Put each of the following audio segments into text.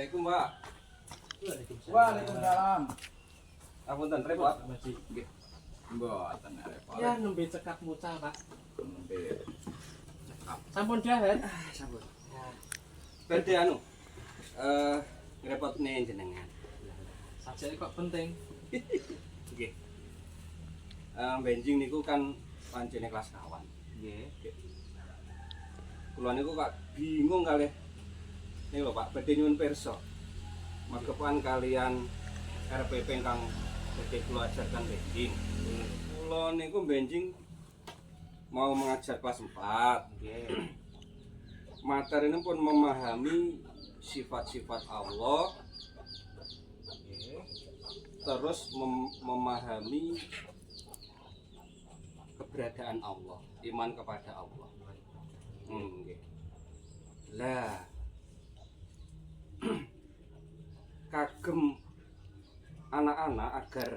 Assalamualaikum, Mbak. Waalaikumsalam. Apunten repot. Nggih. Mboten repot. Ya nembe cekap mucal, Pak. Nembe. Sampun dahat. Sampun. Badhe anu. Ngrepotne jenengan. Sajake kok penting. Nggih. Benjing niku kan pancene kelas kawan. Nggih. Kula niku kok bingung kalih ini lho Pak, badhe nyuwun pirsa. Magepan kalian RPP kang badhe kula ajarkan benjing. Kula niku benjing mau mengajar kelas 4. Nggih. Materi ini pun memahami sifat-sifat Allah, Nggih. terus memahami keberadaan Allah, iman kepada Allah. Nggih. Lah kagem anak-anak agar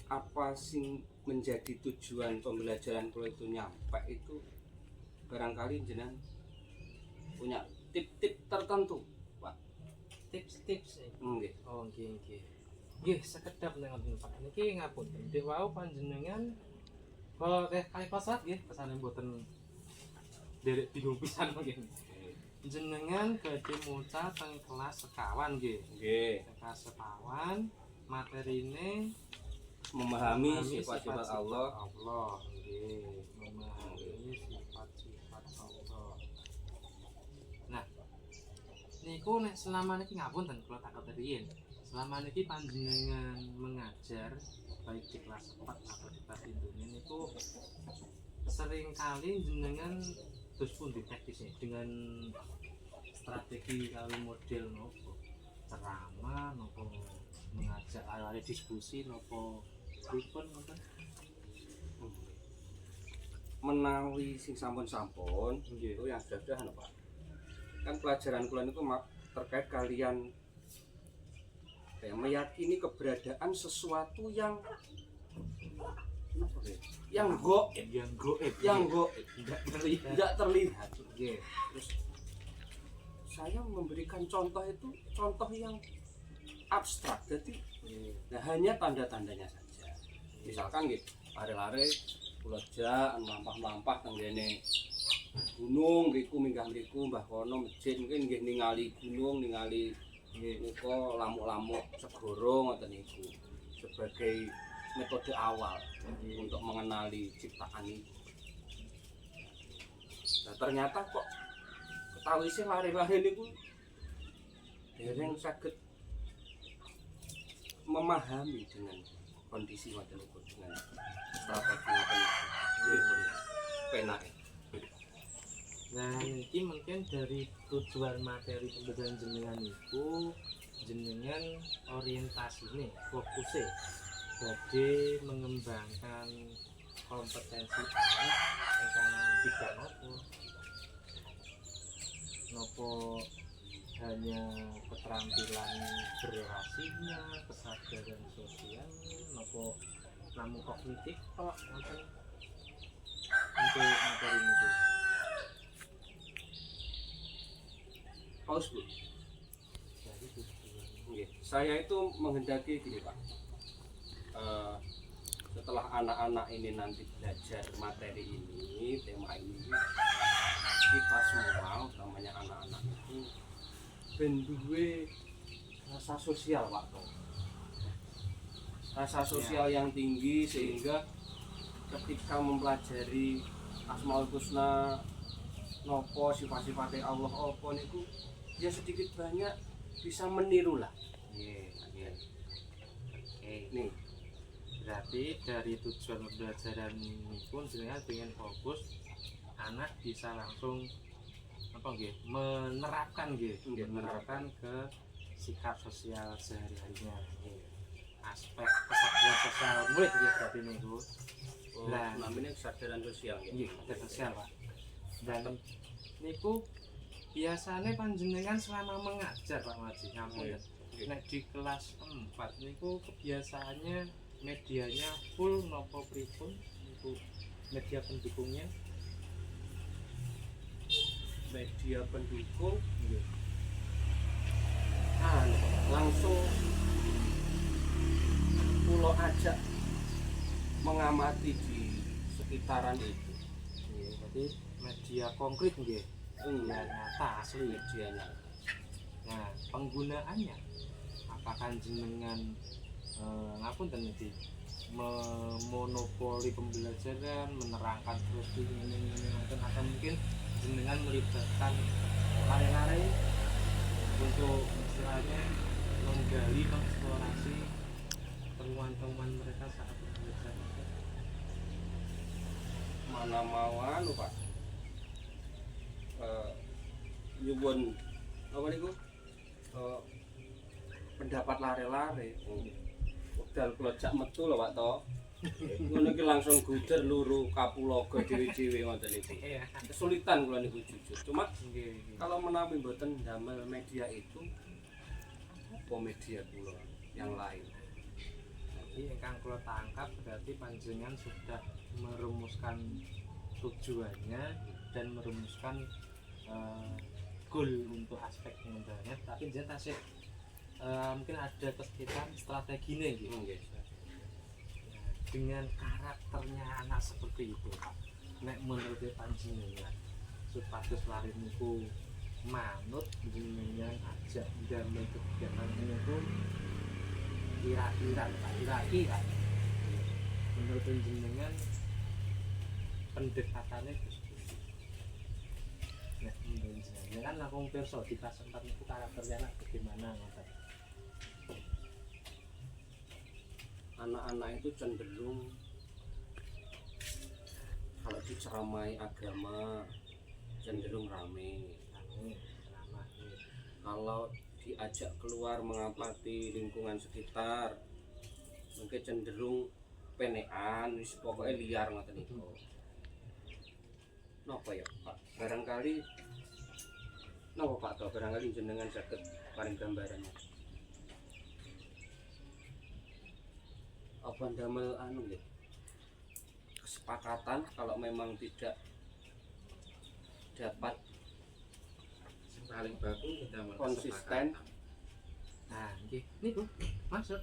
apa sing menjadi tujuan pembelajaran kula itu nyampe itu barangkali jenengan punya tip-tip tertentu, Pak. Tips-tips. Nggih. Oh, nggih, nggih. Nggih, sekedap nengoten Pak. Niki ngapunten. Dek wau panjenengan kok kali pasat nggih, pesane mboten derek bingung pisan mungkin. Jenengan badhe maca teng kelas sekawan nggih. Nggih. Kelas sekawan materine Memahami sifat-sifat Allah. Allah nggih, memahami sifat-sifat Allah. Nah, niku nek selama niki ngapunten kula takut riyin. Selama niki panjenengan mengajar baik di kelas 4 atau di kelas induknya niku sering kali jenengan terus pun diteknisnya dengan strategi kali model nopo ceramah nopo mengajak ala diskusi nopo pripun ngoten. Menawi sing sampun-sampun Nggih. itu yang sudah anu Pak. Kan pelajaran kula niku terkait kalian meyakini keberadaan sesuatu yang goib, Yang goib, yang goib, tidak terlihat. tidak terlihat. Nggih. Terus saya memberikan contoh itu contoh yang abstrak, jadi nah, hanya tanda-tandanya saja. Misalkan gitu, lari-lari, kulajak, melampah-melampah tenggene gunung, mriku minggah mriku mbah kono masjid mungkin nggih ningali gunung, ningali niku lamuk-lamuk segoro ngoten niku sebagai metode awal untuk mengenali ciptaan ini. Nah, ternyata kok ketahui sih lari-lari niku dereng saged memahami dengan kondisi ngoten niku dengan strategi ngoten niku. Penak. Nah, ini mungkin dari tujuan materi pembelajaran jenengan itu jenengan orientasinya, fokusnya badhe mengembangkan kompetensi anak ingkang bidang nopo hanya keterampilan berrelasinya, kesadaran sosial, nopo namun kognitif kok ngoten untuk materi itu. Paus Bu. Jadi tujuan Nggih. Saya itu menghendaki gini Pak. Setelah anak-anak ini nanti belajar materi ini, tema ini, kita semua, utamanya anak-anak itu, ben duwe rasa sosial Pak. Rasa sosial yang tinggi sehingga ketika mempelajari Asmaul Husna nopo sifat-sifatnya Allah apa niku ya sedikit banyak bisa meniru lah. Oke. Nih, Berarti dari tujuan pembelajaran ini pun jenengan ingin fokus anak bisa langsung apa nggih menerapkan menerapkan ke sikap sosial sehari-harinya. Aspek kesadaran sosial murid nggih berarti niku. Lah, namanya kesadaran sosial ya. nggih, kesadaran sosial, Pak. Dan niku biasanya panjenengan selama mengajar Pak Maji ngampun ya. Nek di kelas 4 niku kebiasaannya medianya full nopo pripun niku media pendukungnya? Media pendukung Nggih. langsung pulau ajak mengamati di sekitaran itu. Jadi media konkret nggih. Ya nyata asli. Medianya. Nah, penggunaannya apakah jenengan ngapunten iki memonopoli pembelajaran, menerangkan terus ini atau mungkin jenengan melibatkan lare-lare untuk istilahnya menggali, mengeksplorasi temuan-temuan mereka saat belajar. Mana mau anu Pak, nyuwun apa niku pendapat lare-lare. Wekdal kula jak metu lho Pak to. Ngono iki langsung guder luru kapulaga dhewe-dhewe ngoten iki. Kesulitan kula niku jujur. Cuma kalau menawi mboten damel media itu apa media kula yang lain. Jadi ingkang kula tangkap berarti panjenengan sudah merumuskan tujuannya dan merumuskan goal untuk aspek pengembangannya, tapi dia tasik mungkin ada kesulitan strateginya gitu. Dengan karakternya anak seperti itu, nek menurut panjenengan supados lari niku manut jenengan ajak damel kegiatan itu kira-kira menurut jenengan pendekatannya seperti nah menurut jenengan kan langsung perso di kelas 4 itu karakternya anak bagaimana ngoten. Anak-anak itu cenderung kalau diceramai agama cenderung rame. Kalau diajak keluar mengamati lingkungan sekitar mungkin cenderung penekan, wis pokoknya liar ngoten niku. Napa ya Pak? Barangkali napa Pak to barangkali jenengan saged paring gambaran. Apa ndamel anu nggih? Kesepakatan kalau memang tidak dapat Paling bagus kita konsisten. Nah nggih niku maksud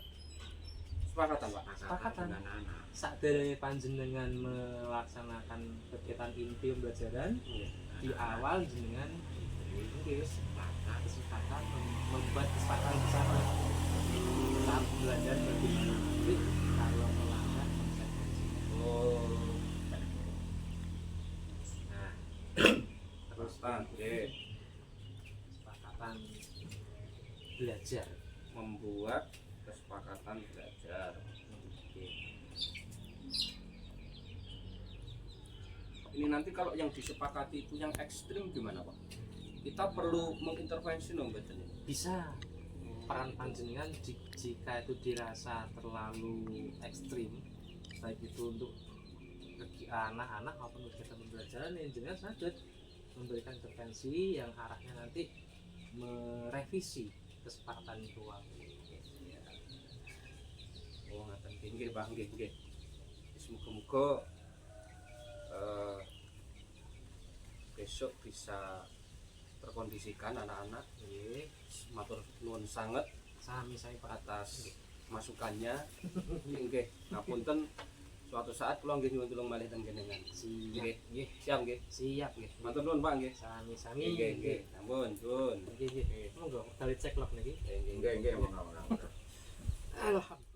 Sepakatan Pak. Sepakatan. dengan anak. Saat panjenengan melaksanakan kegiatan inti pembelajaran di awal jenengan kesepakatan membuat kesepakatan bersama saat belajar bagaimana nanti kalau melanggar konsekuensinya. Oh, Nah terus kesepakatan belajar. membuat kesepakatan belajar. Ini nanti kalau yang disepakati itu yang ekstrim gimana Pak? Kita perlu mengintervensi dong betul. Bisa peran panjenengan jika itu dirasa terlalu ekstrim, baik itu untuk anak-anak maupun kegiatan pembelajaran, yang jenengan saged memberikan intervensi yang arahnya nanti merevisi kesepakatan itu. Oh, ngaten nggih Pak, nggih. Semoga-moga besok bisa terkondisikan anak-anak. Nggih, matur nuwun sanget Sami saya Pak. atas masukannya. Nggih, ngapunten suatu saat kula nggih nyuwun tulung malih teng jenengan. Siap, nggih. Siap nggih. Siap nggih. Matur nuwun Pak nggih. Sami-sami. Nggih. Ampun, nyuwun. Nggih. Monggo kali cek log niki. Enggak, monggo. Alhamdulillah.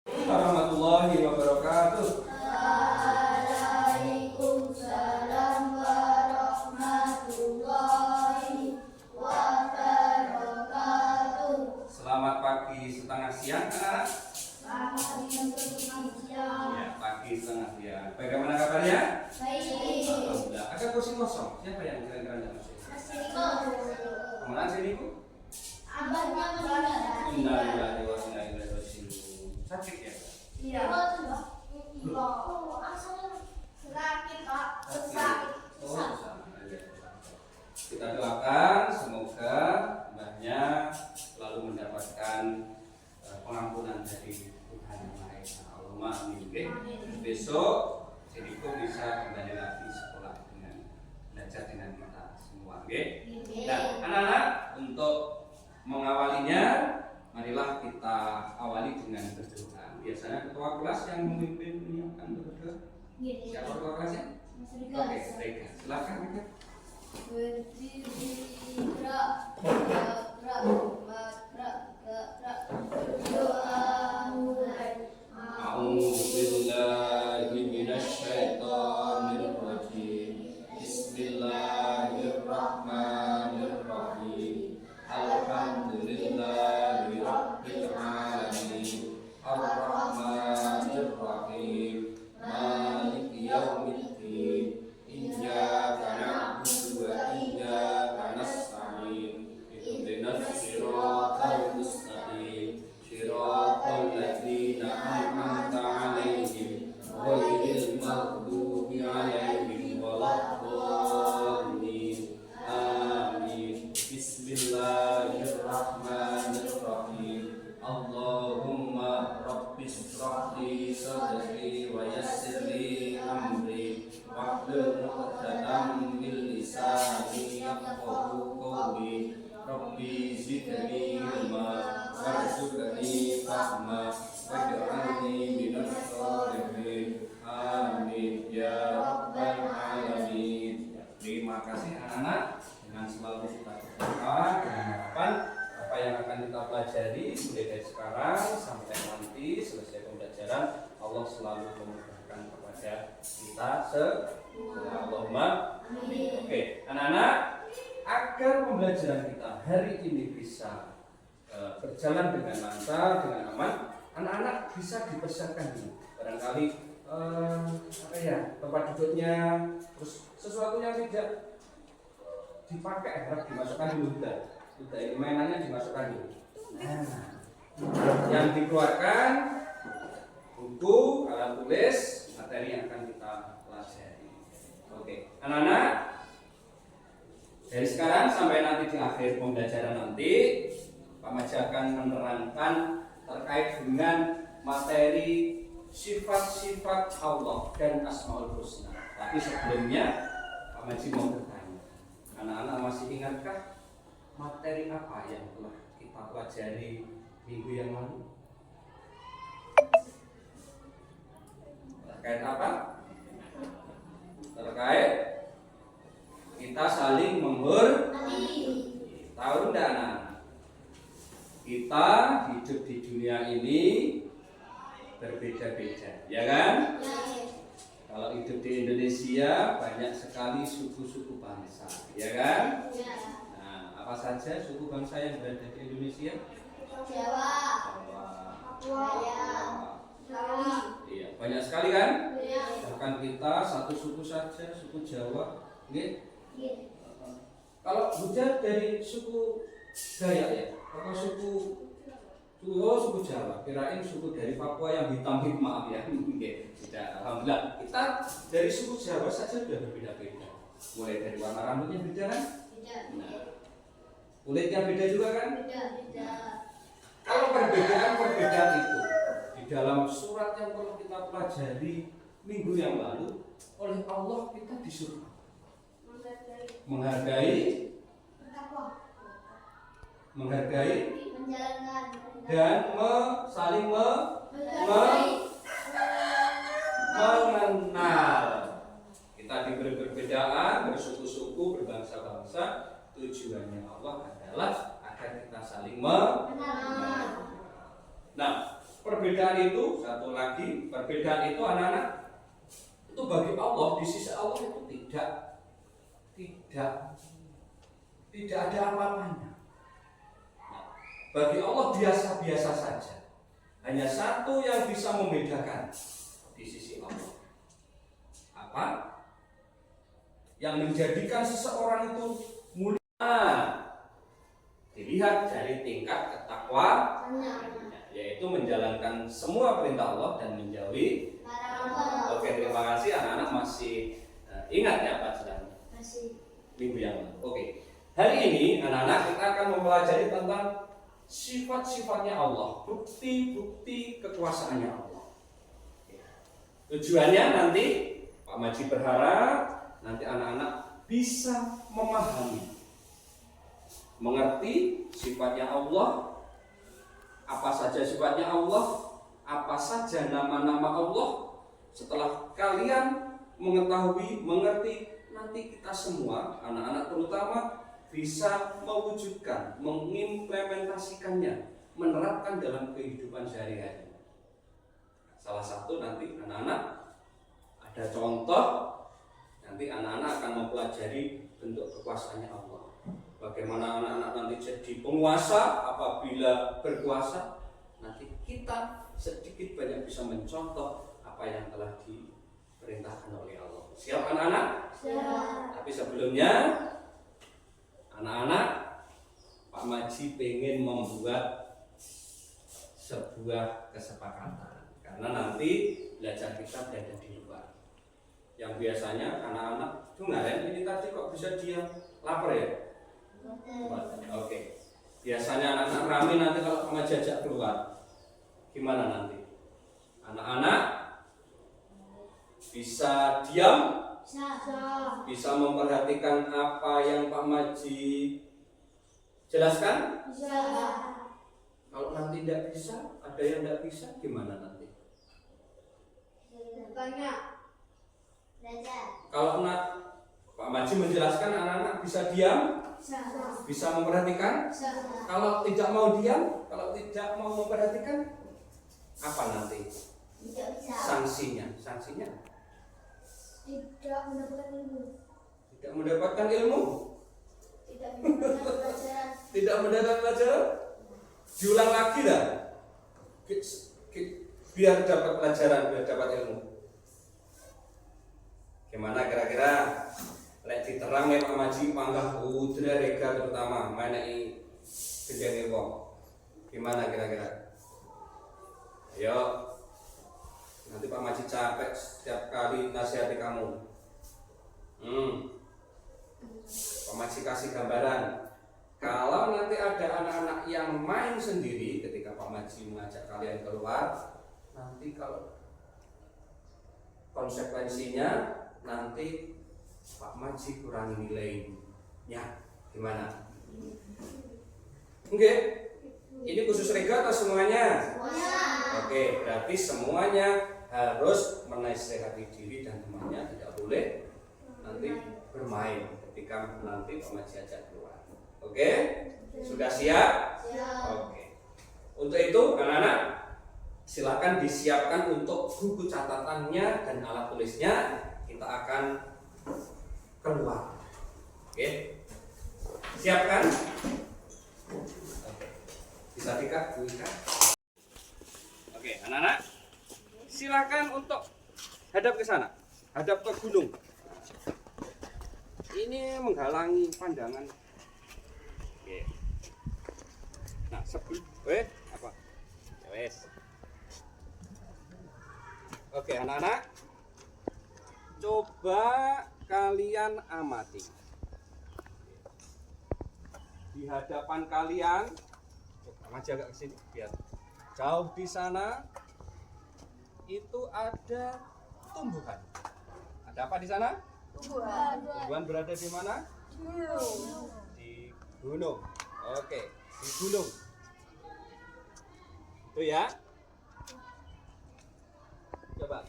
Warahmatullahi wabarakatuh. Waalaikumsalam warahmatullahi wabarakatuh. Selamat pagi setengah siang anak-anak. Selamat siang. Ya, pagi setengah siang. Bagaimana kabarnya? Baik. Alhamdulillah. Ada kursi kosong. Siapa yang kira-kira tidak masuk? Kemana sih Ibu? Abahnya meninggal. Innalillahi wa inna ilaihi raji'un. Sakit ya? Iya. Sakit Pak. Sakit. Oh, sama aja. Kita doakan semoga mbahnya selalu mendapatkan pengampunan dari Tuhan Yang Maha Esa. Allahumma amin. Oke. Besok Sidiko bisa kembali lagi sekolah dengan belajar dengan kita semua. Oke. Nah, mengawalinya, marilah kita awali dengan berdoa. Biasanya ketua kelas yang memimpin ini akan berdoa. Siapa ketua kelasnya? Oke, Rega. Silakan Rega. A'udzubillahi minasyaitonir rajim. Bismillahirrahmanirrahim. Alhamdulillahi rabbil alamin. Ar-Rahmanir Rahim. Maliki yaumiddin. Iyyaka na'budu wa iyyaka nasta'in. Ihdinas siratal mustaqim. Siratal ladzina an'amta 'alaihim ghairil maghdubi 'alaihim waladdallin. Amin. Bismillahirrahmanirrahim. Allahumma rabbis shrahli sadri wa yassirli amri wahlul 'uqdatam min lisani yafqahu qawli. Rabbi zidni ilma warzuqni fahma waj'alni minas sholihin. Amin ya rabbal alamin. Terima kasih anak-anak, dengan selalu kita berdoa dengan harapan apa yang akan kita pelajari mulai dari sekarang sampai nanti selesai pembelajaran, Allah selalu memudahkan kepada kita semua. Allahumma amin. Oke, anak-anak, agar pembelajaran kita hari ini bisa berjalan dengan lancar, dengan aman, anak-anak bisa dipersiapkan dulu. Barangkali tempat duduknya, terus sesuatu yang tidak dipakai harap dimasukkan dulu. Udah ini mainannya dimasukkan dulu. Yang dikeluarkan buku, alat tulis, materi yang akan kita pelajari. Oke, anak-anak, dari sekarang sampai nanti di akhir pembelajaran nanti, Pak Maji akan menerangkan terkait dengan materi sifat-sifat Allah dan Asmaul Husna. Tapi sebelumnya Pak Maji mau bertanya, anak-anak masih ingatkah materi apa yang telah kita pelajari minggu yang lalu? Terkait apa? Terkait kita saling menghormati. Tahu enggak anak? Kita hidup di dunia ini berbeda-beda, ya kan? Kalau hidup di Indonesia banyak sekali suku-suku bangsa, ya kan? Nah, apa saja suku bangsa yang berada di Indonesia? Jawa. Iya, banyak sekali kan? Bahkan kita satu suku saja, suku Jawa, gitu. Kalau hujan dari suku Dayak ya, atau suku Jawa, kirain suku dari Papua yang hitam, maaf ya. Tidak, alhamdulillah kita dari suku Jawa saja sudah berbeda-beda. Mulai dari warna rambutnya beda kan? Nah, kulitnya beda juga kan? Beda. Kalau perbedaan itu di dalam surat yang telah kita pelajari minggu yang lalu, oleh Allah kita disuruh menghargai, dan saling mengenal. Kita diberi perbedaan, bersuku-suku, berbangsa-bangsa. Tujuannya Allah adalah agar kita saling mengenal. Nah, perbedaan itu, satu lagi, perbedaan itu anak-anak, itu bagi Allah, di sisi Allah itu tidak ada apa-apanya. Bagi Allah biasa-biasa saja. Hanya satu yang bisa membedakan di sisi Allah. Apa? Yang menjadikan seseorang itu mulia, dilihat dari tingkat ketakwaan, yaitu menjalankan semua perintah Allah dan menjauhi. Oke, terima kasih anak-anak masih ingat ya pelajaran minggu yang lalu. Oke, hari ini anak-anak kita akan mempelajari tentang sifat-sifatnya Allah, bukti-bukti kekuasaannya Allah. Tujuannya nanti Pak Maji berharap nanti anak-anak bisa memahami mengerti sifatnya Allah, apa saja sifatnya Allah, apa saja nama-nama Allah. Setelah kalian mengetahui, mengerti, nanti kita semua, anak-anak terutama, bisa mewujudkan, mengimplementasikannya, menerapkan dalam kehidupan sehari-hari. Salah satu nanti anak-anak ada contoh, nanti anak-anak akan mempelajari bentuk kekuasaannya Allah. Bagaimana anak-anak nanti jadi penguasa apabila berkuasa, nanti kita sedikit banyak bisa mencontoh apa yang telah diperintahkan oleh Allah. Siap anak-anak? Siap. Tapi sebelumnya anak-anak, Pak Maji pengen membuat sebuah kesepakatan, karena nanti belajar kita berada di luar. Yang biasanya anak-anak kemarin ini tadi kok bisa diam, lapar ya? Oke. Biasanya anak-anak rame, nanti kalau Pak Maji ajak keluar, gimana nanti? Anak-anak bisa diam, bisa memperhatikan apa yang Pak Maji jelaskan. Kalau nanti tidak bisa, ada yang tidak bisa, gimana nanti? Banyak. Belajar. Kalau Pak Maji menjelaskan, anak-anak bisa diam, bisa memperhatikan. Kalau tidak mau diam, kalau tidak mau memperhatikan, apa nanti Tidak bisa. sanksinya? Tidak mendapatkan ilmu. Tidak mendapatkan ilmu, Tidak mendapatkan pelajaran. tidak mendapat pelajaran. Diulang lagi dah, biar dapat pelajaran, biar dapat ilmu. Gimana kira-kira? Lek diterang ya Pak Maji panggah udra rega terutama menai gedenge wong. Gimana kira-kira? Ayo. Nanti Pak Maji capek setiap kali nasihati kamu. Pak Maji kasih gambaran. Kalau nanti ada anak-anak yang main sendiri ketika Pak Maji mengajak kalian keluar, nanti kalau konsekuensinya nanti Pak Maji kurangi nilainya. Gimana? Oke. Ini khusus rega atau semuanya? Oke, berarti semuanya harus menasihati diri dan temannya, tidak boleh nanti bermain ketika nanti Pak Maji ajak keluar. Oke? Sudah siap? Oke. Untuk itu anak-anak silakan disiapkan untuk buku catatannya dan alat tulisnya. Kita akan keluar. Oke. Siapkan? Oke. Bisa dikat, Bu Ika? Oke, anak-anak. Silakan untuk hadap ke sana. Hadap ke gunung. Ini menghalangi pandangan. Oke. Nah, sebelum apa? Ya wes. Oke, anak-anak. Coba kalian amati. Di hadapan kalian, aja agak kesini biar jauh di sana itu ada tumbuhan. Ada apa di sana? Tumbuhan berada di mana? Di gunung. Oke, di gunung. Itu ya. Coba.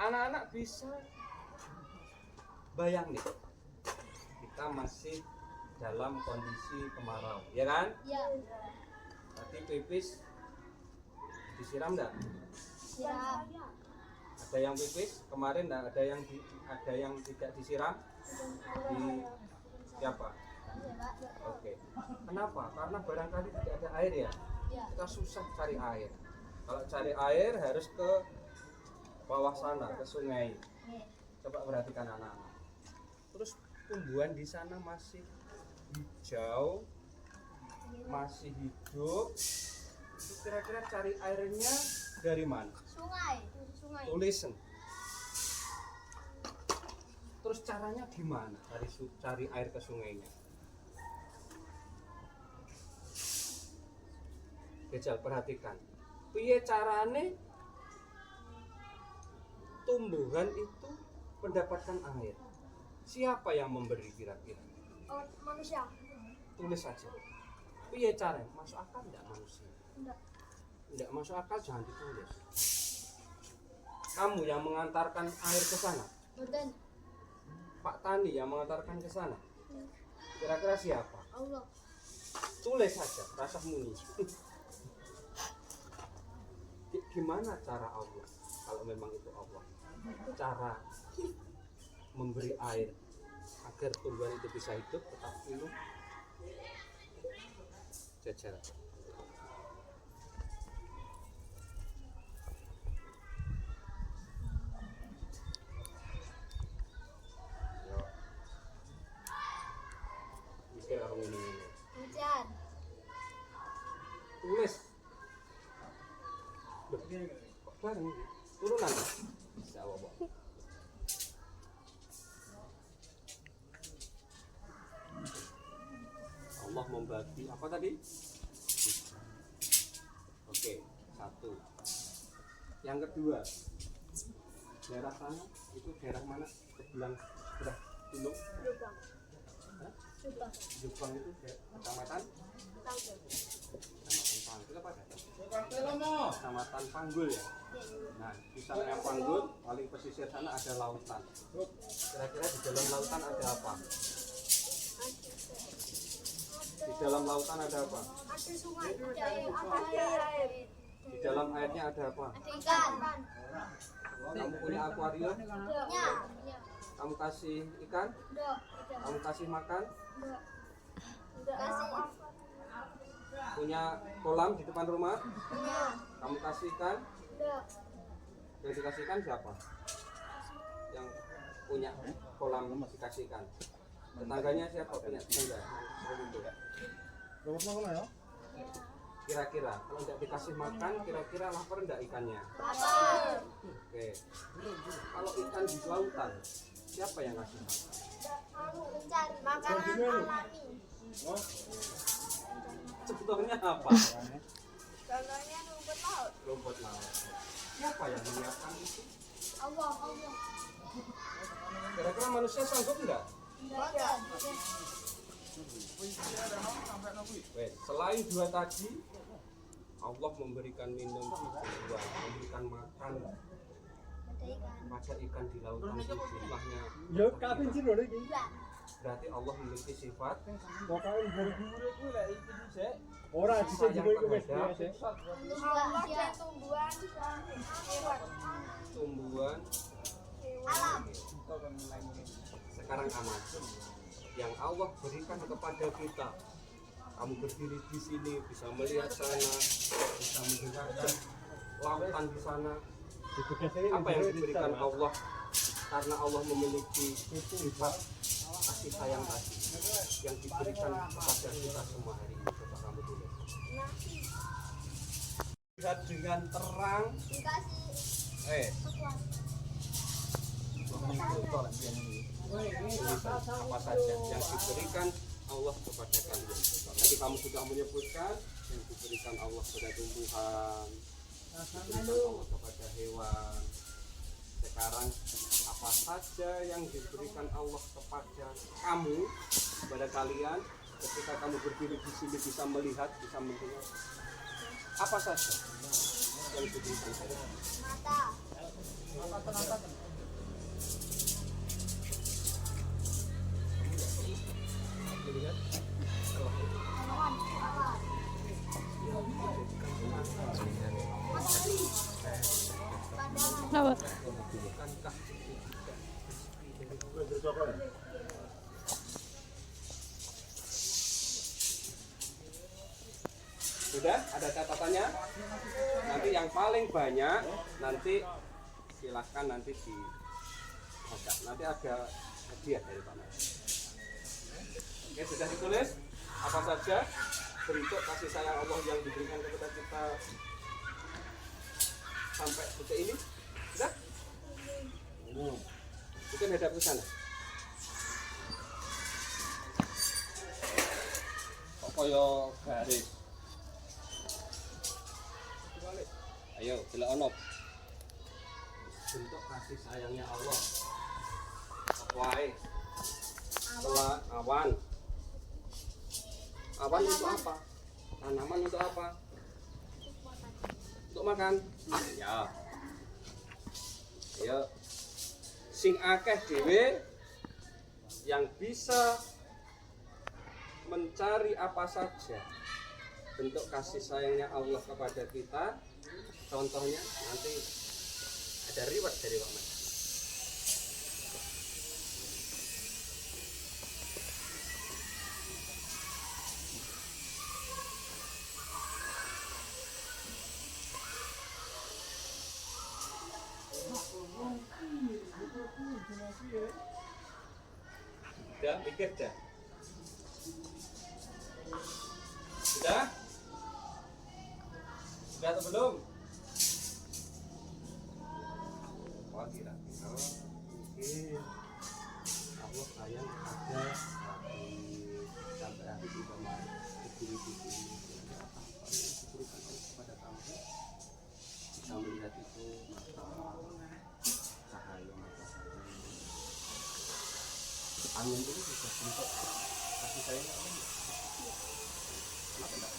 Anak-anak bisa bayang nih. Kita masih dalam kondisi kemarau, ya kan? Ya. Tadi pipis disiram enggak? Siap. Ada yang pipis kemarin enggak? Ada yang tidak disiram? Di siapa? Oke. Kenapa? Karena barangkali tidak ada air ya. Kita susah cari air. Kalau cari air harus ke bawah sana, ke sungai. Coba perhatikan anak-anak. Terus tumbuhan di sana masih hijau, masih hidup. Itu kira-kira cari airnya dari mana? Sungai. Tulisan. Terus caranya gimana cari air ke sungainya? Jajal perhatikan. Piye carane tumbuhan itu mendapatkan air? Siapa yang memberi kira-kira? Manusia. tulis saja. Piye caranya? Masuk akal enggak manusia? Enggak masuk akal, jangan ditulis. Kamu yang mengantarkan air ke sana, Boten. Pak Tani yang mengantarkan ke sana. Kira-kira siapa? Allah. Tulis saja, rasa muni. Gimana cara Allah? Kalau memang itu Allah, cara memberi air agar tumbuhan itu bisa hidup tetap minum. Jajar. Mikir orang ini. Hujan. Tulis. Kok bareng? Turunan. Bisa apa? Allah membagi apa tadi? Oke, satu. Yang kedua, daerah sana itu daerah mana? Sebelah gunung. Lubang. Hah? Lubang. Jepang itu kecamatan Tanggung. Panggul apa ada? Kecamatan Panggul ya. Nah, di sana yang Panggul, paling pesisir sana ada lautan. Kira-kira di dalam lautan ada apa? Di dalam lautan ada apa? Ada sungai. Ada air. Di dalam airnya ada apa? Ada ikan. Kamu punya akuarium? Ya. Kamu kasih ikan? Dok. Kamu kasih makan? Dok. Kasih. Punya kolam di depan rumah? Ya. Kamu kasih ikan? Dok. Yang dikasih ikan siapa? Yang punya kolam dikasih ikan. Tetangganya siapa punya tetangga? Kira-kira kalau tidak dikasih makan, kira-kira lapar enggak ikannya? Lapar. Oke. Kalau ikan di lautan, siapa yang ngasih makan? Mencari makanan alami. Contohnya apa? Contohnya rumput laut. Rumput laut. Siapa yang menyiapkan itu? Allah. Kira-kira manusia sanggup enggak? Boten. Wait, selain dua tadi, Allah memberikan minum tumbuhan, memberikan makan Ada ikan. kepada ikan di lautan itu jumlahnya. Yo kaping sira iki. Berarti Allah memiliki sifat Pokoke guru-guru kuwi lek iki dhisik. Ora dhisik sayang jero iku wis terhadap biasa. Manusia. Tumbuhan. Hewan. tumbuhan Alam. sekarang aman yang Allah berikan kepada kita. Kamu berdiri di sini bisa melihat sana, bisa mendengarkan lautan di sana. Apa yang diberikan Allah karena Allah memiliki sifat kasih sayang tadi yang diberikan kepada kita semua hari ini. Coba kamu tulis. Lihat dengan terang. Dikasih Apa saja yang diberikan Allah kepada kalian. Tadi kamu sudah menyebutkan yang diberikan Allah kepada tumbuhan, diberikan Allah kepada hewan. Sekarang apa saja yang diberikan Allah kepada kamu, kepada kalian, ketika kamu berdiri di sini bisa melihat, bisa mendengar. Apa saja yang diberikan kepada kamu? mata. Melihat Hewan. Alam. Pandangan. bukankah sudah ada catatannya? Nanti yang paling banyak nanti silahkan nanti di nanti ada hadiah dari Pak Mas. Oke, sudah ditulis apa saja bentuk kasih sayang Allah yang diberikan kepada kita sampai detik ini? Sudah? Mungkin hadap ke sana. Kok koyo garis? Ayo, bila onop. Bentuk kasih sayangnya Allah. Wae. Setelah awan. Awan untuk apa? Tanaman untuk apa? Untuk makan. Ya. Ya. Sing akeh dhewe yang bisa mencari apa saja bentuk kasih sayangnya Allah kepada kita. Contohnya nanti ada reward dari Pak Mas. Udah mikir dah. Sudah? Sudah atau belum? Oh, kira-kira mungkin Allah sayang ada sampai hari di bawah bukti-bukti ini apa yang diberikan Allah kepada kamu bisa melihat itu mata cahaya matahari angin itu juga bentuk kasih sayang Allah. Kenapa enggak?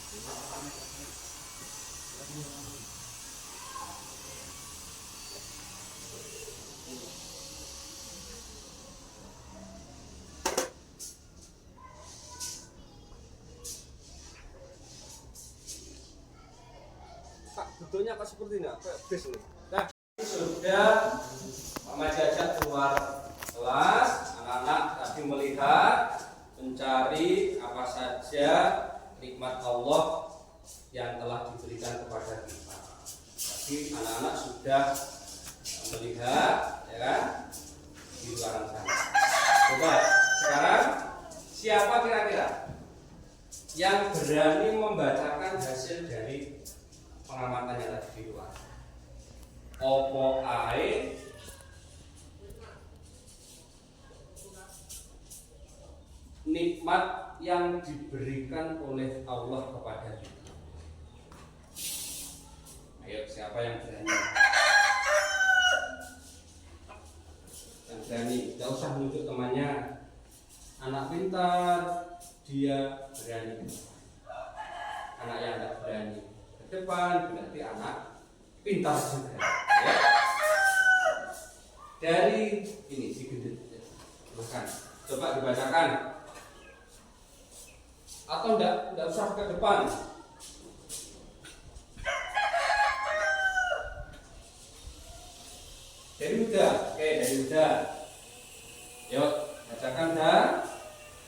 Pak, duduknya apa seperti ini? Kayak bis nih. Nah, sudah Mama Jajak keluar kelas, anak-anak tadi melihat, mencari apa saja nikmat Allah yang telah diberikan kepada kita. Tapi anak-anak sudah melihat, ya kan, di luar sana. Coba sekarang siapa kira-kira yang berani membacakan hasil dari pengamatannya tadi di luar? Opo ae nikmat yang diberikan oleh Allah kepada kita. Ayo, siapa yang berani? Yang berani, tidak usah nunjuk temannya. Anak pintar, dia berani. Anak yang tidak berani ke depan berarti anak pintar juga. Ya. Dari ini si gendut, silakan. Coba dibacakan. Atau enggak usah ke depan. Dari Huda, oke dari Huda. Yuk, bacakan dah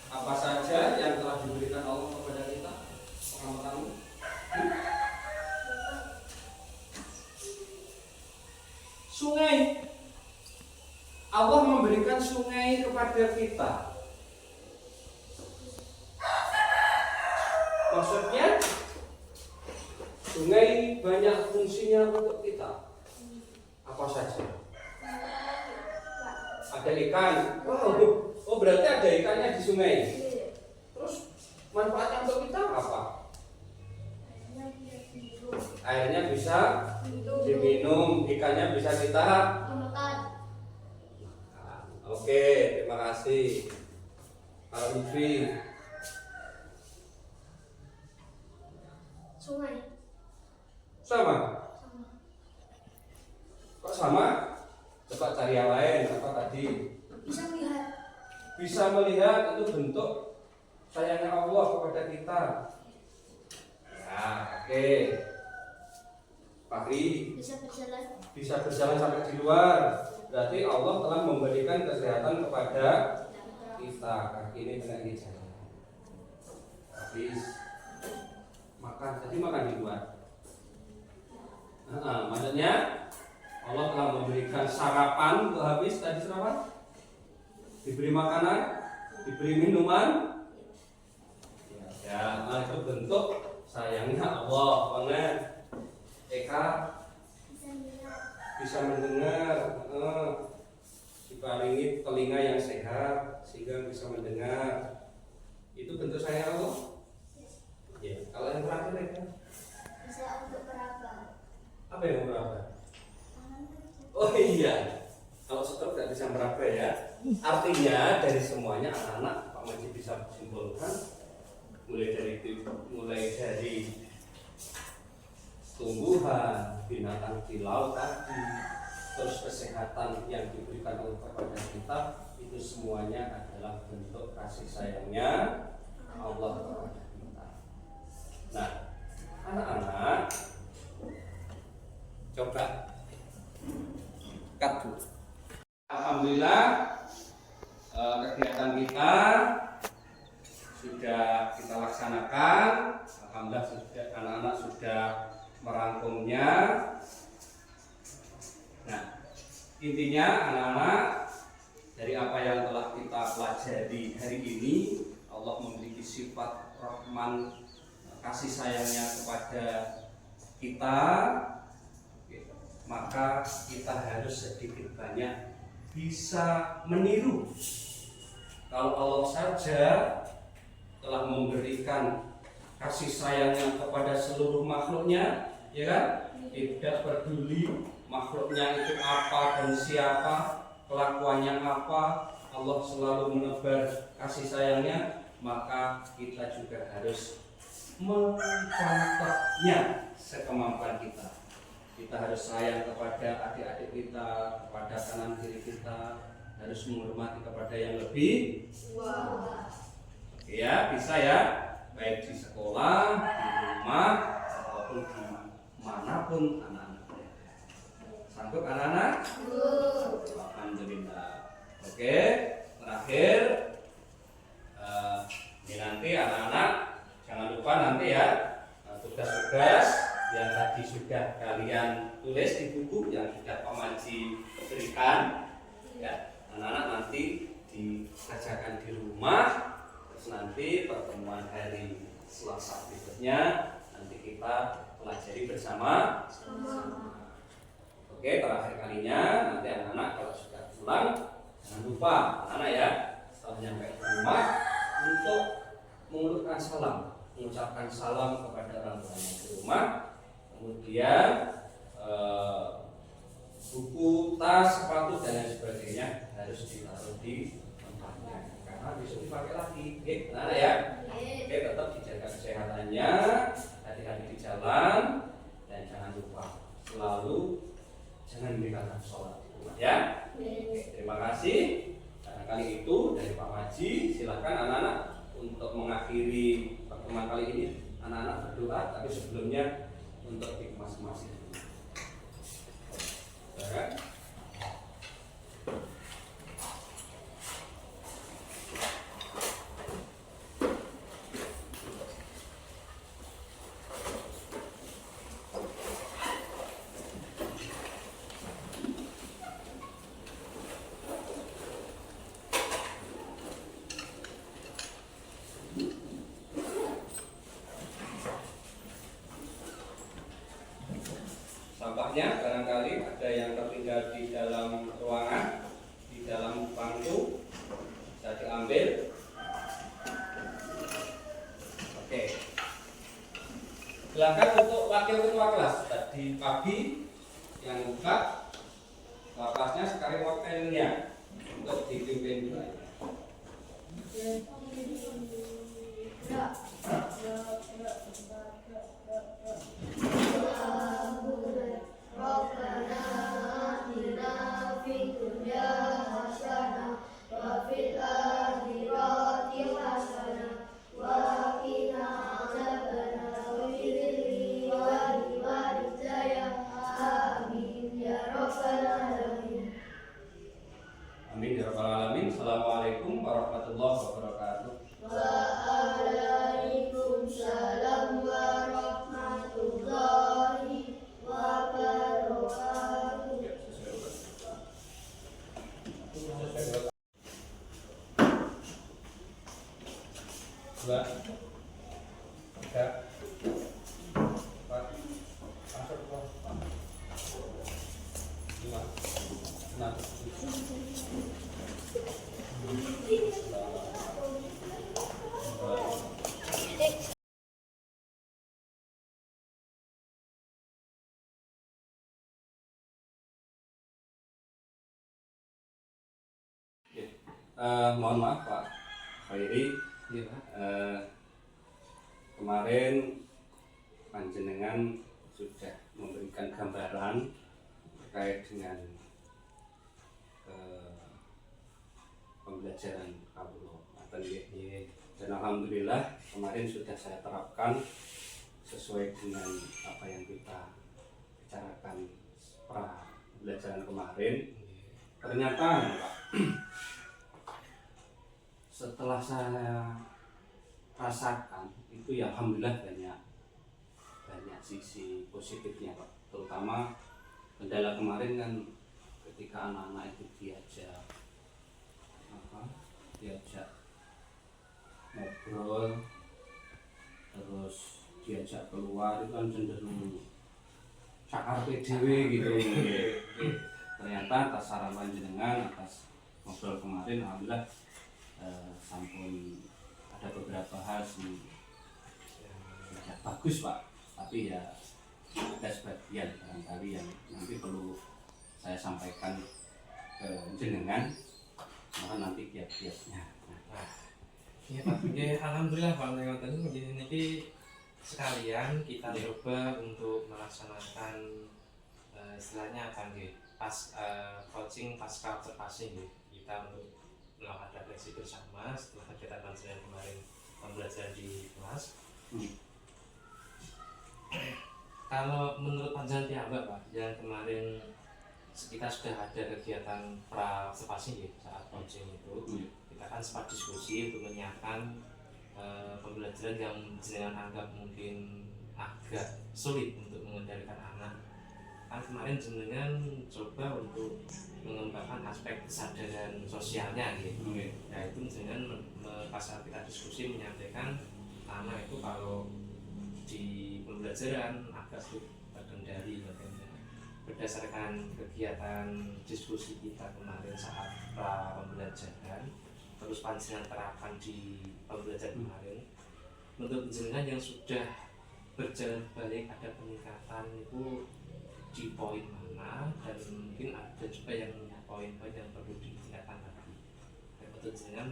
apa saja yang telah diberikan Allah kepada kita. Pengamatanmu. Sungai. Allah memberikan sungai kepada kita. Maksudnya sungai banyak fungsinya untuk kita. Apa saja? Ada ikan. Oh berarti ada ikannya di sungai. Terus manfaatnya untuk kita apa? Airnya bisa diminum, ikannya bisa kita Makan. Oke, terima kasih Pak Lutfi. Sungai. Sama? Kok sama? Coba cari yang lain. Apa tadi? Bisa melihat. Bisa melihat itu bentuk sayangnya Allah kepada kita. Ya, oke. Fahri Bisa berjalan. bisa berjalan sampai di luar. Berarti Allah telah memberikan kesehatan kepada kita. Kaki ini kena hijau. Habis makan, tadi makan di luar. Maksudnya Allah telah memberikan sarapan untuk habis tadi sarapan, diberi makanan, diberi minuman. Ya, itu bentuk sayangnya Allah. Banget. Eka Bisa melihat. bisa mendengar, diparingi telinga yang sehat sehingga bisa mendengar. Itu bentuk sayang Allah. Ya, kalau yang terakhir Eka, Bisa untuk meraba. apa yang meraba? Oh iya, kalau stroke tidak bisa meraba ya. Artinya dari semuanya anak-anak Pak Majid bisa simpulkan mulai dari tumbuhan, binatang di laut tadi, terus kesehatan yang diberikan oleh kepada kita, itu semuanya adalah bentuk kasih sayangnya Allah kepada kita. Nah, anak-anak, coba cut dulu. Alhamdulillah, kegiatan kita sudah kita laksanakan. Alhamdulillah, anak-anak sudah merangkumnya. Nah, intinya anak-anak, dari apa yang telah kita pelajari hari ini, Allah memiliki sifat Rahman, kasih sayangnya kepada kita, maka kita harus sedikit banyak bisa meniru. Kalau Allah saja telah memberikan kasih sayangnya kepada seluruh makhluknya, ya kan? Tidak peduli makhluknya itu apa dan siapa, kelakuannya apa, Allah selalu menebar kasih sayangnya, maka kita juga harus mencontohnya sekemampuan kita. Kita harus sayang kepada adik-adik kita, kepada kanan kiri kita, harus menghormati kepada yang lebih. Ya, bisa ya, baik di sekolah, di rumah, ataupun di manapun anak-anak. Sanggup anak-anak? Alhamdulillah. Oke, terakhir, ini nanti anak-anak jangan lupa nanti ya, tugas-tugas yang tadi sudah kalian tulis di buku yang sudah Pak Maji berikan, ya, anak-anak nanti dikerjakan di rumah. Terus nanti pertemuan hari Selasa berikutnya nanti kita pelajari bersama. Oke, terakhir kalinya nanti anak-anak kalau sudah pulang jangan lupa anak-anak ya, setelah nyampe di rumah untuk mengucapkan salam kepada orang tuanya di rumah. Kemudian buku, tas, sepatu dan lain sebagainya harus ditaruh di tempatnya karena besok dipakai lagi. Oke, benar ya? Oke, tetap dijaga kesehatannya, hati-hati di jalan, dan jangan lupa selalu jangan meninggalkan sholat di rumah ya. Oke, terima kasih. Karena kali itu dari Pak Maji, silakan anak-anak untuk mengakhiri pertemuan kali ini. Anak-anak berdoa, tapi sebelumnya untuk di masing-masing. Ya. Sampahnya barangkali ada yang tertinggal di dalam ruangan, di dalam bangku, bisa diambil. Oke. Silakan untuk wakil ketua kelas. Tadi pagi yang buka ketua kelasnya, sekarang wakilnya untuk dipimpin juga. Amin ya rabbal alamin. Assalamualaikum warahmatullahi wabarakatuh. Waalaikumsalam warahmatullahi wabarakatuh. Dua, tiga, empat, lima, enam, mohon maaf Pak Khairi, kemarin panjenengan sudah memberikan gambaran terkait dengan pembelajaran kawula ngaten nggih. Dan alhamdulillah kemarin sudah saya terapkan sesuai dengan apa yang kita bicarakan pra pembelajaran kemarin. Ternyata Pak, setelah saya rasakan itu ya alhamdulillah banyak sisi positifnya Pak. Terutama kendala kemarin kan ketika anak-anak itu diajak ngobrol, terus diajak keluar itu kan cenderung cakar PDW gitu. Ternyata atas saran panjenengan, atas ngobrol kemarin alhamdulillah sampun ada beberapa hal yang sudah bagus Pak, tapi ya ada sebagian barangkali yang nanti perlu saya sampaikan ke jenengan, maka nanti kiat-kiatnya. Ya Pak, ya alhamdulillah Pak Lewatan ini sekalian kita coba untuk melaksanakan istilahnya apa nih pas coaching pasca observasi nih, kita untuk melakukan refleksi bersama setelah kegiatan panjenengan kemarin pembelajaran di kelas. Kalau menurut panjenengan piyambak Pak, yang kemarin kita sudah ada kegiatan pra observasi nih saat coaching itu, kita kan sempat diskusi untuk menyiapkan pembelajaran yang jenengan anggap mungkin agak sulit untuk mengendalikan anak. Kan kemarin jenengan coba untuk mengembangkan aspek kesadaran sosialnya gitu. Nah itu jenengan pas saat kita diskusi menyampaikan anak itu kalau di pembelajaran agak sulit terkendali katanya. Berdasarkan kegiatan diskusi kita kemarin saat pra pembelajaran, terus panjenengan terapkan di pembelajaran kemarin, menurut jenengan yang sudah berjalan baik ada peningkatan itu di poin mana, dan mungkin ada juga yang punya poin-poin yang perlu ditingkatkan lagi. Dan menurut jenengan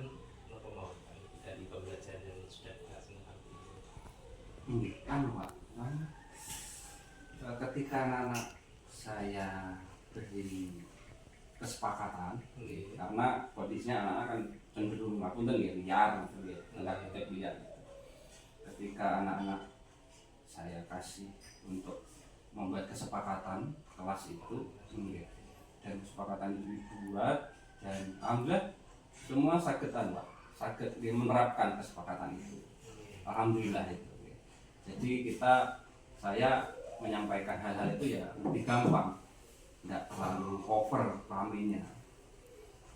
apa mau dari pembelajaran yang sudah dilaksanakan? Ketika anak saya beri kesepakatan, karena kondisinya anak-anak kan cenderung ngapunten ya liar, nggak kita liar. Ketika anak-anak saya kasih untuk membuat kesepakatan kelas itu, dan kesepakatan itu dibuat, dan alhamdulillah semua sakit menerapkan kesepakatan itu, alhamdulillah itu. Jadi saya menyampaikan hal-hal itu ya lebih gampang, tidak terlalu over ramainya.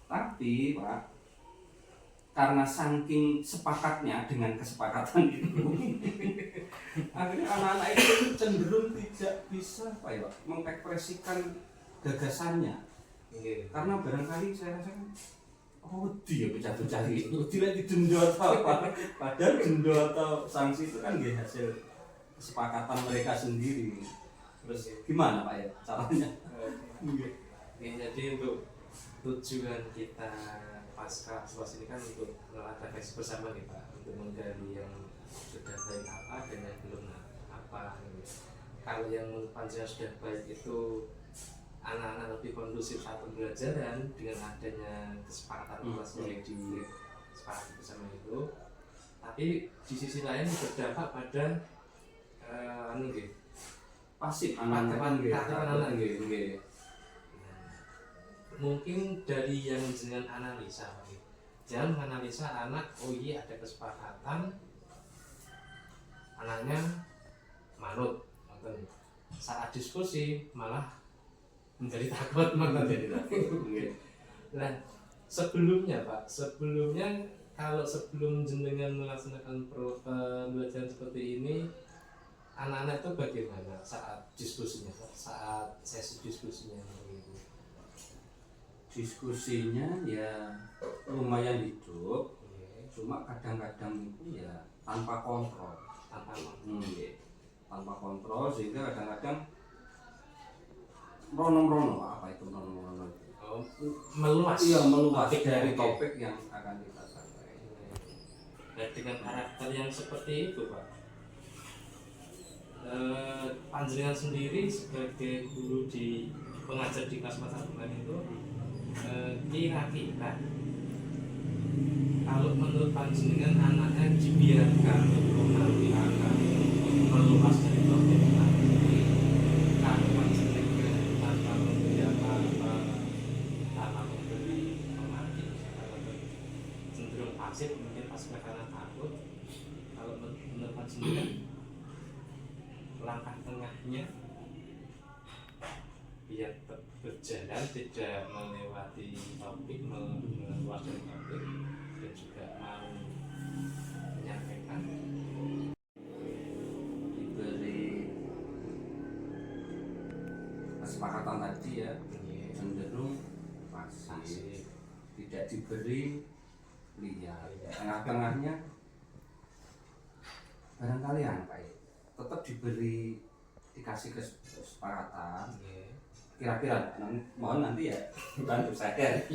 Tapi Pak, karena saking sepakatnya dengan kesepakatan itu, akhirnya anak-anak itu cenderung tidak bisa Pak, mengekspresikan gagasannya. Karena barangkali saya rasa dia pecah-pecah itu, tidak didenda atau apa. Padahal denda atau sanksi itu kan hasil kesepakatan mereka sendiri. Terus gimana Pak ya caranya? Jadi untuk tujuan kita pasca observasi ini kan untuk melakukan refleksi bersama nih Pak, untuk menggali yang sudah baik apa dan yang belum apa. Kalau yang panjenengan sudah baik itu anak-anak lebih kondusif saat pembelajaran dengan adanya kesepakatan kelas yang disepakati bersama itu. Tapi di sisi lain berdampak pada pasif anak-anak. Mungkin dari yang jenengan analisa, jangan menganalisa anak, oh iya ada kesepakatan anaknya manut, saat diskusi malah menjadi takut, Nah sebelumnya Pak, kalau sebelum jenengan melaksanakan pembelajaran seperti ini, anak-anak itu bagaimana saat diskusinya, saat sesi diskusinya begitu? Diskusinya ya lumayan hidup, cuma kadang-kadang itu ya tanpa kontrol, tanpa kontrol, sehingga kadang-kadang merono-merono. Apa itu merono-merono? Meluas. Iya, meluas dari topik yang akan kita sampaikan. Dan dengan karakter yang seperti itu Pak, Panjenengan sendiri sebagai guru di pengajar di kelas 4 itu kira-kira kalau menurut panjenengan anaknya dibiarkan untuk nanti akan meluas dari topik ini, kalau panjenengan tanpa memberi apa-apa, tanpa memberi pemantik, atau cenderung pasif mungkin pasif karena takut, kalau menurut panjenengan langkah tengahnya biar tetap berjalan, tidak melewati topik, meluas dari topik, dan juga mau menyampaikan diberi kesepakatan tadi ya, cenderung pasif, tidak diberi liar. Tengah-tengahnya barangkali apa ya, tetap dikasih kesepakatan. Kira-kira mohon nanti ya bantu saya.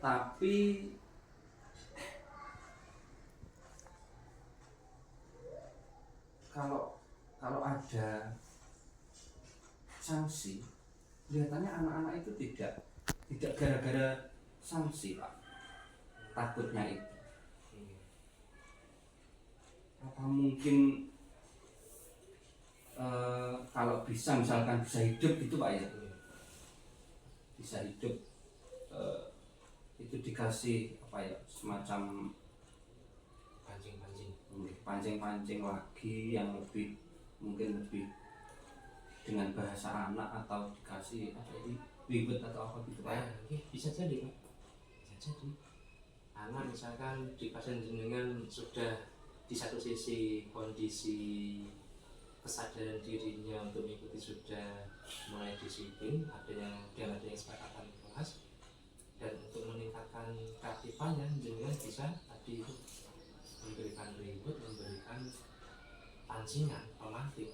Tapi kalau ada sanksi, kelihatannya anak-anak itu tidak gara-gara sanksi, Pak. Takutnya itu. Apa mungkin kalau bisa misalkan bisa hidup gitu Pak ya, bisa hidup, itu dikasih apa ya, semacam pancing lagi yang lebih mungkin lebih dengan bahasa anak, atau dikasih apa ini ribet atau apa gitu Pak. Bisa jadi Pak, bisa jadi anak misalkan di pasien jenengan sudah di satu sisi kondisi kesadaran dirinya untuk mengikuti sudah mulai disiplin, dengan adanya kesepakatan kelas, dan untuk meningkatkan keaktifannya jenengan bisa tadi itu memberikan reward, memberikan pancingan, pemantik.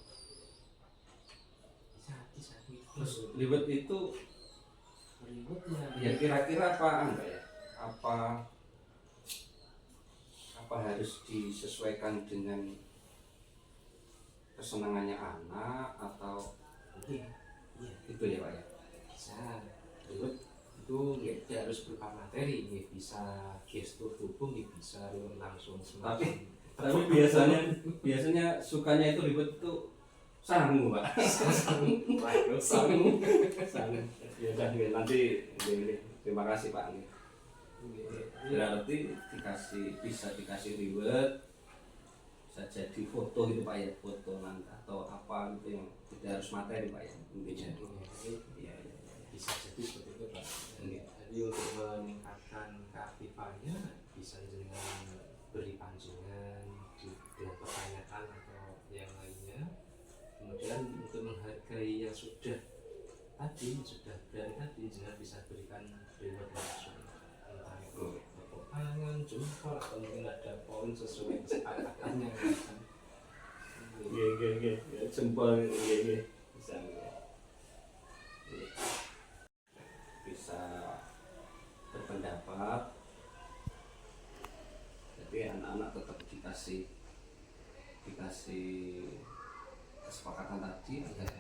Bisa Terus reward itu rewardnya ya kira-kira apa enggak ya? Apa harus disesuaikan dengan kesenangannya anak atau itu ya Pak ya? bisa reward itu tidak harus berupa materi, bisa gestur tubuh, bisa langsung Tapi biasanya sukanya itu ribet itu sangu Pak. sangu. Ya udah nanti terima kasih Pak. Berarti bisa dikasih reward, bisa jadi foto gitu Pak ya, foto nanti atau apa gitu yang tidak harus materi Pak ya. Iya. Bisa jadi seperti itu Pak. Jadi untuk meningkatkan keaktifannya bisa dengan beri pancingan dengan pertanyaan atau yang lainnya. Kemudian untuk menghargai yang sudah berani tadi jangan bisa berikan reward langsung, entah itu tepuk tangan, jempol, atau mungkin ada poin sesuai kesepakatannya. Jempol bisa berpendapat. Jadi anak-anak tetap dikasih kesepakatan tadi tentang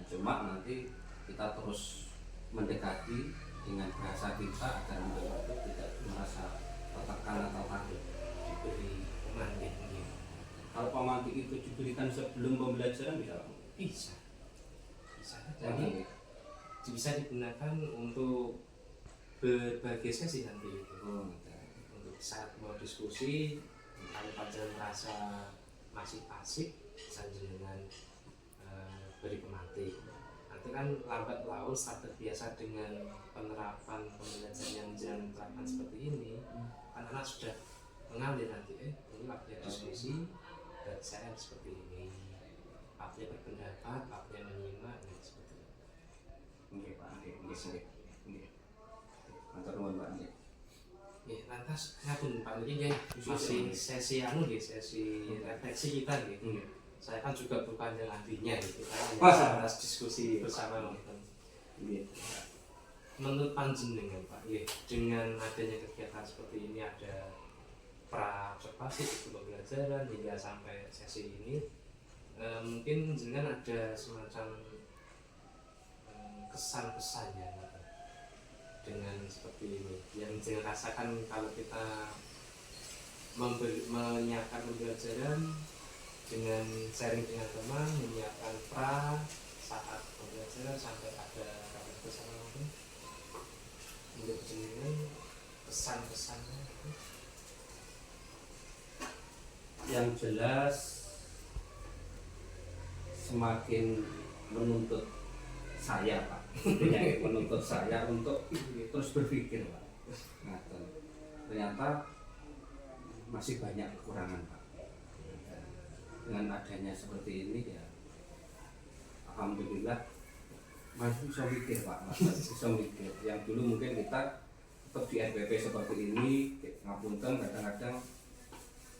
cuma nanti kita terus mendekati dengan bahasa kita agar mereka itu tidak merasa tertekan atau takut. Diberi pemantik. Kalau pemantik itu diberikan sebelum pembelajaran bisa. Jadi bisa digunakan untuk berbagai sesi nanti itu. Untuk saat mau diskusi, kalau panjenengan merasa masih asik, bisa dengan beri pemantik. Nanti kan lambat laun saat terbiasa dengan penerapan pembelajaran yang jangan terapkan seperti ini, anak-anak sudah mengalir nanti ini waktunya diskusi, dan saya seperti ini, waktunya berpendapat, waktunya menyimak, dan seperti itu. Oke Pak, Matur nuwun Pak. Lantas ngapun Pak ini masih sesi sesi refleksi kita gitu. Saya kan juga bukan yang ahlinya gitu, kita hanya diskusi bersama nonton. Menurut panjenengan Pak, dengan adanya kegiatan seperti ini, ada pra observasi sebelum pembelajaran hingga sampai sesi ini, mungkin jenengan ada semacam kesan-kesannya dengan seperti ini yang jenengan rasakan kalau kita menyiapkan pembelajaran dengan sharing dengan teman, menyiapkan pra saat pembelajaran sampai ada kesan mungkin untuk jenengan kesan-kesannya. Yang jelas semakin menuntut saya Pak, menuntut saya untuk terus berpikir Pak. Nah, ternyata masih banyak kekurangan Pak. Dengan adanya seperti ini ya, alhamdulillah masih bisa mikir Pak, masih bisa mikir. Yang dulu mungkin kita tetap di RPP seperti ini, ngapunten kadang-kadang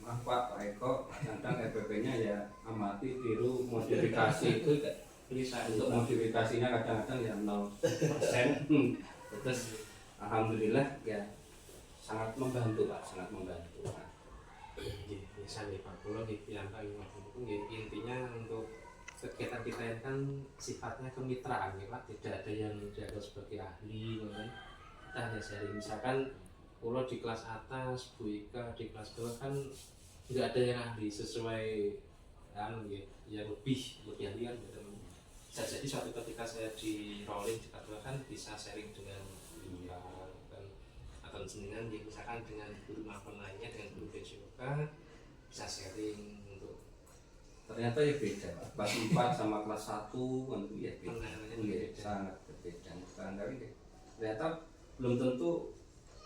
maaf Pak Eko, kadang RPP-nya ya amati, tiru, modifikasi itu bisa untuk modifikasinya kadang-kadang ya 0%. Terus alhamdulillah ya sangat membantu Pak, sangat membantu Pak. Misalnya Pak Pulau yang intinya untuk kegiatan kita ini kan sifatnya kemitraan ya Pak, tidak ada yang dianggap sebagai ahli kan. Kita hanya sharing, misalkan Pulau di kelas atas, Bu Ika di kelas bawah kan nggak ada yang ahli sesuai yang lebih ahli kan. Bisa jadi suatu ketika saya di rolling di kelas bawah kan bisa sharing dengan beliau kan, atau jenengan misalkan dengan guru maupun lainnya, dengan guru BCOK bisa sharing untuk Ternyata ya beda Pak, kelas 4 sama kelas 1 kan ya beda, sangat berbeda. Kadang-kadang ternyata belum tentu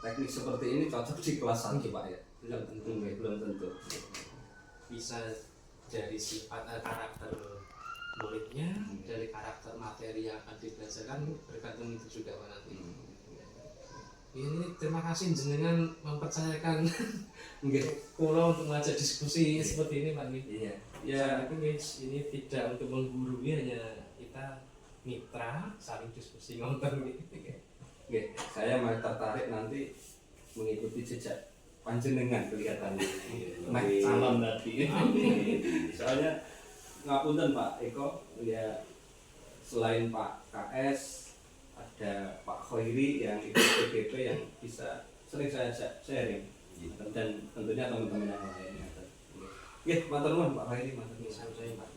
teknik seperti ini cocok di kelas 1 Pak ya, belum tentu. Bisa dari sifat karakter muridnya, dari karakter materi yang akan dibelajarkan bergantung itu juga Pak nanti. Ini terima kasih jenengan mempercayakan Pulau untuk mengajak diskusi seperti ini Pak. Iya. Ya, ini tidak untuk menggurui, hanya kita mitra saling diskusi ngonten gitu. Oke, saya masih tertarik nanti mengikuti jejak panjenengan kelihatannya. Nah, calon tadi. Soalnya ngapunten Pak Eko, ya selain Pak KS ada Pak Khoiri yang ikut PGP yang bisa sering saya sharing, dan tentunya teman-teman yang lain. Ya, matur nuwun Pak Khoiri, matur nuwun. Sampai Pak.